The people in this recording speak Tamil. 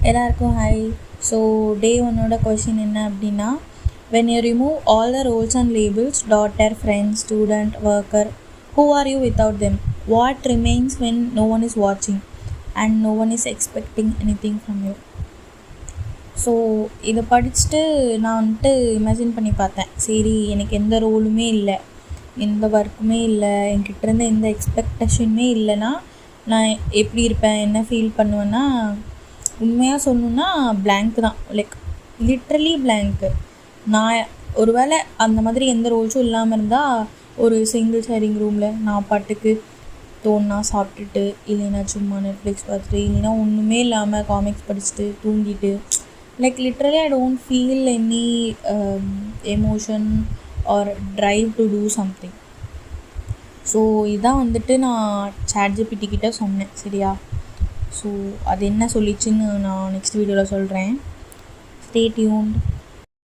எல்லாருக்கும் ஹாய். ஸோ டே ஒன்னோட கொஷின் என்ன அப்படின்னா, when you remove all the roles and labels, daughter, friend, student, worker, who are you without them? What remains when no one is watching and no one is expecting anything from you? So இதை படிச்சுட்டு நான் வந்துட்டு இமேஜின் பண்ணி பார்த்தேன். சரி, எனக்கு எந்த ரோலுமே இல்லை, எந்த ஒர்க்குமே இல்லை, என்கிட்ட இருந்த எந்த எக்ஸ்பெக்டேஷனுமே இல்லைன்னா நான் எப்படி இருப்பேன், என்ன ஃபீல் பண்ணுவேன்னா, உண்மையாக சொல்லணுன்னா blank தான். Like literally blank. நான் ஒருவேளை அந்த மாதிரி எந்த ரோல்ஸும் இல்லாமல் இருந்தால் ஒரு சிங்கிள் ஷேரிங் ரூமில் நான் பாட்டுக்கு தோணுனா சாப்பிட்டுட்டு, இல்லைன்னா சும்மா நெட்ஃப்ளிக்ஸ் பார்த்துட்டு, இல்லைன்னா ஒன்றுமே இல்லாமல் காமிக்ஸ் படிச்சுட்டு தூங்கிட்டு, like literally I don't feel any emotion or drive to do something. So இதான் வந்துட்டு நான் ChatGPT கிட்ட சொன்னேன். சரியா? ஸோ அது என்ன சொல்லிச்சுன்னு நான் நெக்ஸ்ட் வீடியோவில் சொல்கிறேன். Stay tuned.